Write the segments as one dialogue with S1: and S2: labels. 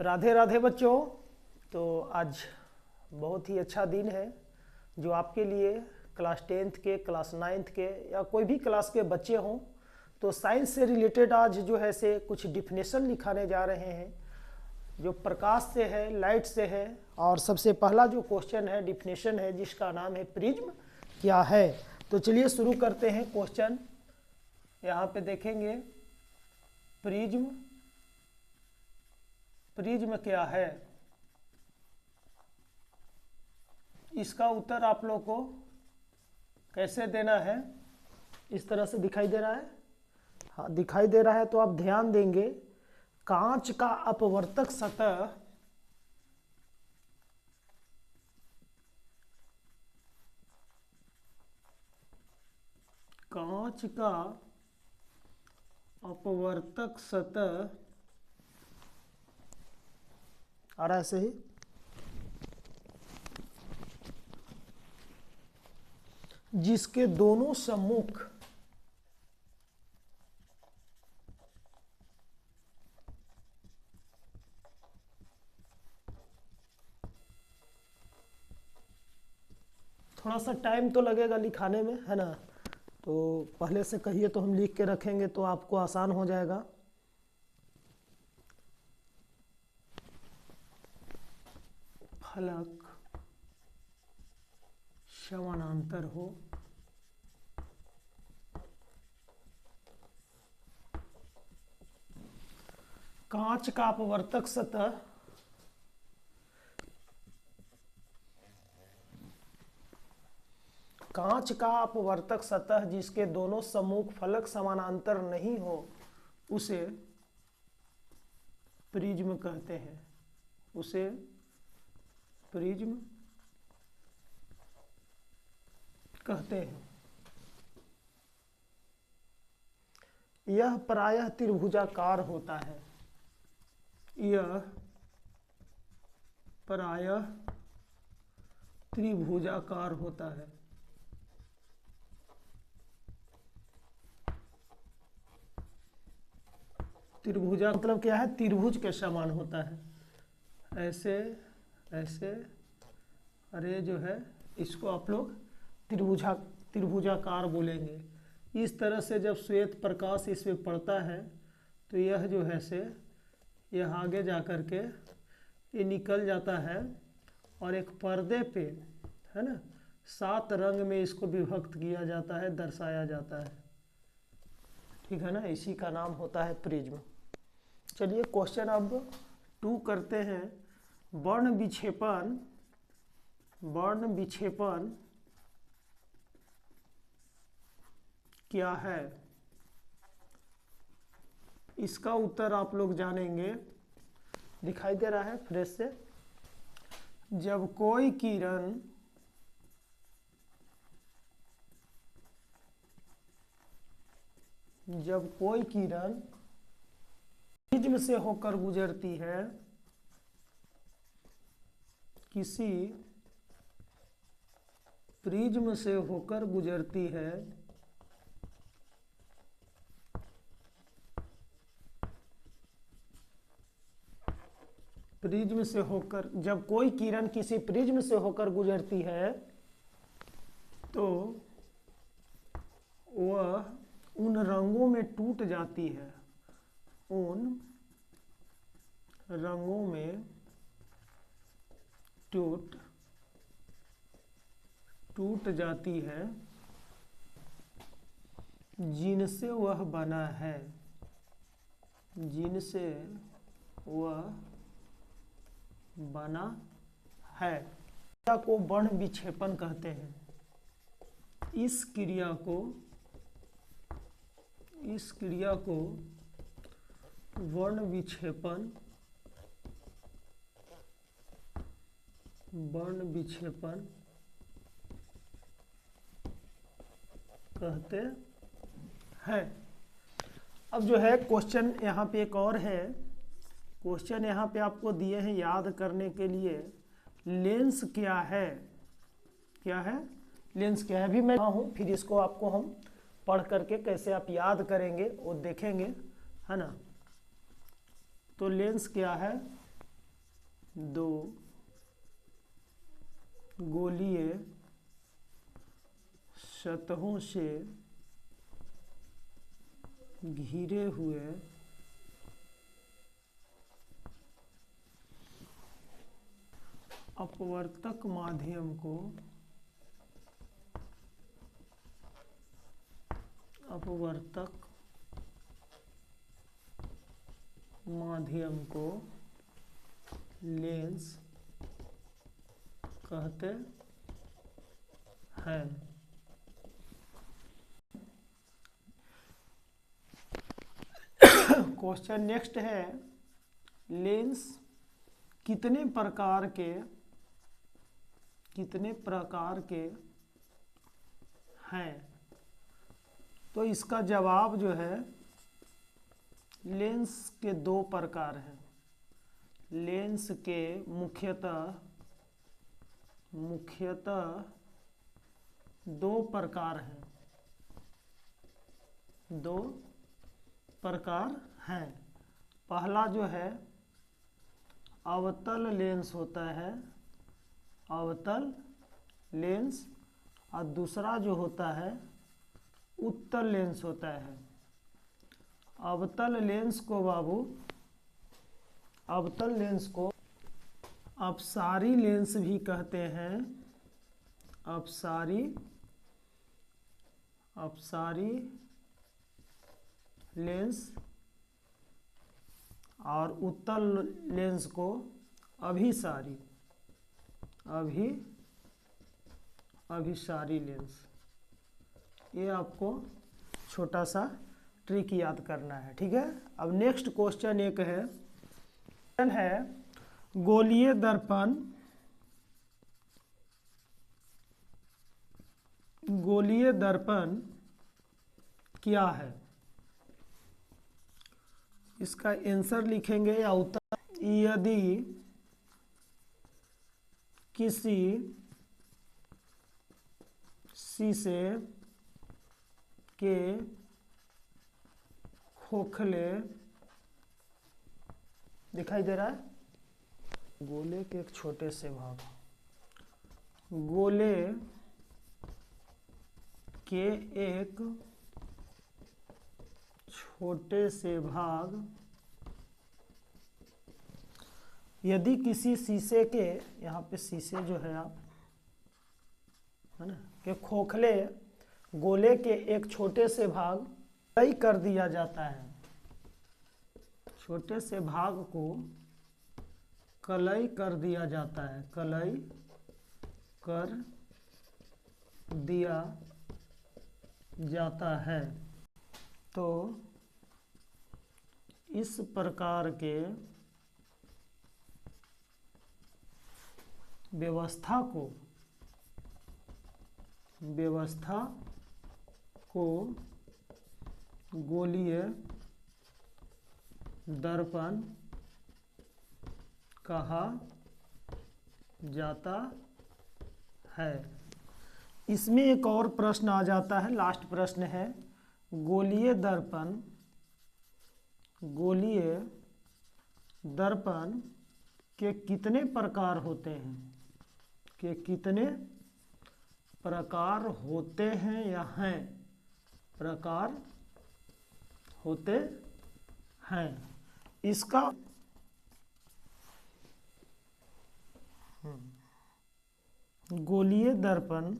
S1: राधे राधे बच्चों। तो आज बहुत ही अच्छा दिन है जो आपके लिए क्लास 10th के, क्लास 9th के या कोई भी क्लास के बच्चे हों। तो साइंस से रिलेटेड आज जो है से कुछ डिफिनेशन लिखाने जा रहे हैं जो प्रकाश से है, लाइट से है। और सबसे पहला जो क्वेश्चन है, डिफिनेशन है, जिसका नाम है प्रिज्म क्या है। तो चलिए शुरू करते हैं। क्वेश्चन यहाँ पे देखेंगे, प्रिज्म क्या है। इसका उत्तर आप लोग को कैसे देना है। इस तरह से दिखाई दे रहा है, हाँ दिखाई दे रहा है। तो आप ध्यान देंगे, कांच का अपवर्तक सतह आ रहा है ऐसे ही, जिसके दोनों सम्मुख थोड़ा सा टाइम तो लगेगा लिखाने में, है ना। तो पहले से कहिए तो हम लिख के रखेंगे तो आपको आसान हो जाएगा। फलक समानांतर हो, कांच का अपवर्तक सतह जिसके दोनों सम्मुख फलक समानांतर नहीं हो उसे प्रिज्म कहते हैं। उसे प्रिज्म कहते हैं। यह प्रायः त्रिभुजाकार होता है। यह प्रायः त्रिभुजाकार होता है। त्रिभुजा मतलब क्या है, त्रिभुज के समान होता है। ऐसे ऐसे, अरे जो है इसको आप लोग त्रिभुजाकार बोलेंगे। इस तरह से जब श्वेत प्रकाश इस पे पड़ता है तो यह जो है से यह आगे जा कर के ये निकल जाता है और एक पर्दे पे, है ना, 7 रंग में इसको विभक्त किया जाता है, दर्शाया जाता है। ठीक है ना, इसी का नाम होता है प्रिज्म। चलिए क्वेश्चन अब 2 करते हैं। वर्ण विक्षेपण क्या है। इसका उत्तर आप लोग जानेंगे। दिखाई दे रहा है फ्रेश से, जब कोई किरण प्रिज्म से होकर गुजरती है, किसी प्रिज्म से होकर गुजरती है, प्रिज्म से होकर, जब कोई किरण किसी प्रिज्म से होकर गुजरती है तो वह उन रंगों में टूट जाती है। उन रंगों में टूट जाती है जिनसे वह बना है, जिनसे वह बना है। क्रिया को वर्ण विक्षेपण कहते हैं। इस क्रिया को वर्ण विक्षेपण कहते हैं। अब जो है क्वेश्चन यहाँ पे एक और है। क्वेश्चन यहाँ पे आपको दिए हैं याद करने के लिए। लेंस क्या है, लेंस क्या है भी मैं हूँ, फिर इसको आपको हम पढ़ करके कैसे आप याद करेंगे वो देखेंगे, है ना। तो लेंस क्या है, दो गोलीय सतहों से घिरे हुए अपवर्तक माध्यम को लेंस कहते हैं। क्वेश्चन नेक्स्ट है, लेंस कितने प्रकार के हैं? तो इसका जवाब जो है, लेंस के दो प्रकार हैं। लेंस के मुख्यतः दो प्रकार हैं। पहला जो है अवतल लेंस होता है, अवतल लेंस, और दूसरा जो होता है उत्तल लेंस होता है। अवतल लेंस को अपसारी लेंस भी कहते हैं। अपसारी लेंस, और उत्तल लेंस को अभिसारी लेंस। ये आपको छोटा सा ट्रिक याद करना है, ठीक है। अब नेक्स्ट क्वेश्चन एक है गोलीय दर्पण क्या है? इसका आंसर लिखेंगे या उत्तर। यदि किसी शीशे के खोखले, दिखाई दे रहा है, गोले के एक छोटे से भाग, गोले के एक छोटे से भाग, यदि किसी शीशे के, यहाँ पे शीशे जो है आप, है ना, के खोखले गोले के एक छोटे से भाग कलई कर दिया जाता है। छोटे से भाग को कलई कर दिया जाता है, कलई कर दिया जाता है, तो इस प्रकार के व्यवस्था को गोलीय दर्पण कहा जाता है। इसमें एक और प्रश्न आ जाता है, लास्ट प्रश्न है, गोलीय दर्पण के कितने प्रकार होते हैं? के कितने प्रकार होते हैं या हैं? प्रकार होते हैं। इसका गोलीय दर्पण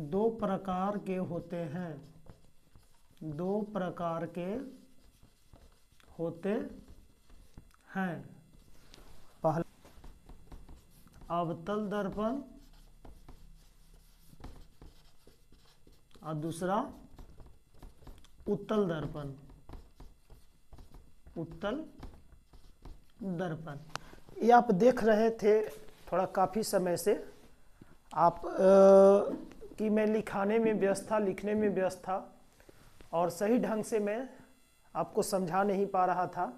S1: दो प्रकार के होते हैं, दो प्रकार के होते हैं। पहला अवतल दर्पण और दूसरा उत्तल दर्पण। उत्तल दर्पण ये आप देख रहे थे थोड़ा काफ़ी समय से, आप कि मैं लिखने में व्यस्त था और सही ढंग से मैं आपको समझा नहीं पा रहा था,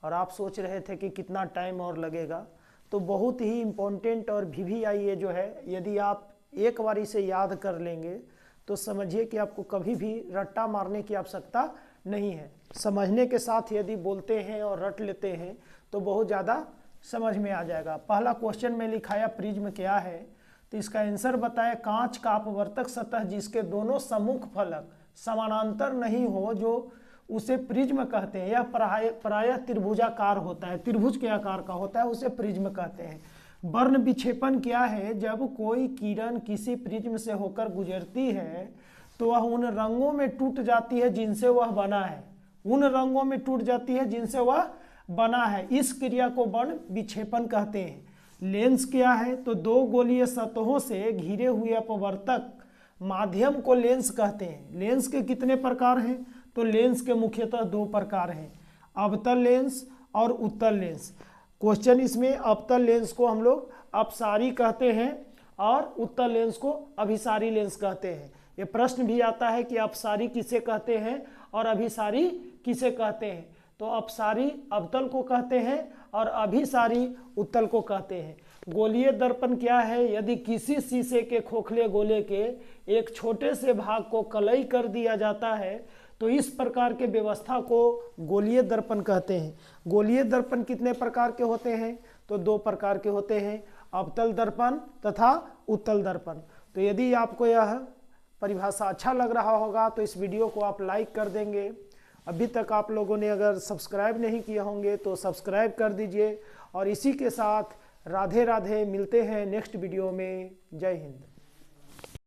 S1: और आप सोच रहे थे कि कितना टाइम और लगेगा। तो बहुत ही इम्पोर्टेंट और VVI जो है, यदि आप एक बार इसे याद कर लेंगे तो समझिए कि आपको कभी भी रट्टा मारने की आवश्यकता नहीं है। समझने के साथ यदि बोलते हैं और रट लेते हैं तो बहुत ज़्यादा समझ में आ जाएगा। पहला क्वेश्चन में लिखाया प्रिज्म क्या है, तो इसका आंसर बताए कांच का अपवर्तक सतह जिसके दोनों सम्मुख फलक समानांतर नहीं हो, जो उसे प्रिज्म कहते हैं। यह प्रायः त्रिभुजाकार होता है, त्रिभुज के आकार का होता है, उसे प्रिज्म कहते हैं। वर्ण विक्षेपण क्या है, जब कोई किरण किसी प्रिज्म से होकर गुजरती है तो वह उन रंगों में टूट जाती है जिनसे वह बना है, उन रंगों में टूट जाती है जिनसे वह बना है। इस क्रिया को वर्ण विक्षेपण कहते हैं। लेंस क्या है, तो दो गोलीय सतहों से घिरे हुए अपवर्तक माध्यम को लेंस कहते हैं। लेंस के कितने प्रकार हैं, तो लेंस के मुख्यतः दो प्रकार हैं, अवतल लेंस और उत्तल लेंस। क्वेश्चन इसमें अवतल लेंस को हम लोग अपसारी कहते हैं और उत्तल लेंस को अभिसारी लेंस कहते हैं। ये प्रश्न भी आता है कि अपसारी किसे कहते हैं और अभिसारी किसे कहते हैं, तो अपसारी अवतल को कहते हैं और अभिसारी उत्तल को कहते हैं। गोलीय दर्पण क्या है, यदि किसी शीशे के खोखले गोले के एक छोटे से भाग को कलई कर दिया जाता है तो इस प्रकार के व्यवस्था को गोलीय दर्पण कहते हैं। गोलीय दर्पण कितने प्रकार के होते हैं, तो दो प्रकार के होते हैं, अवतल दर्पण तथा उत्तल दर्पण। तो यदि आपको यह परिभाषा अच्छा लग रहा होगा तो इस वीडियो को आप लाइक कर देंगे। अभी तक आप लोगों ने अगर सब्सक्राइब नहीं किए होंगे तो सब्सक्राइब कर दीजिए। और इसी के साथ राधे राधे, मिलते हैं नेक्स्ट वीडियो में। जय हिंद।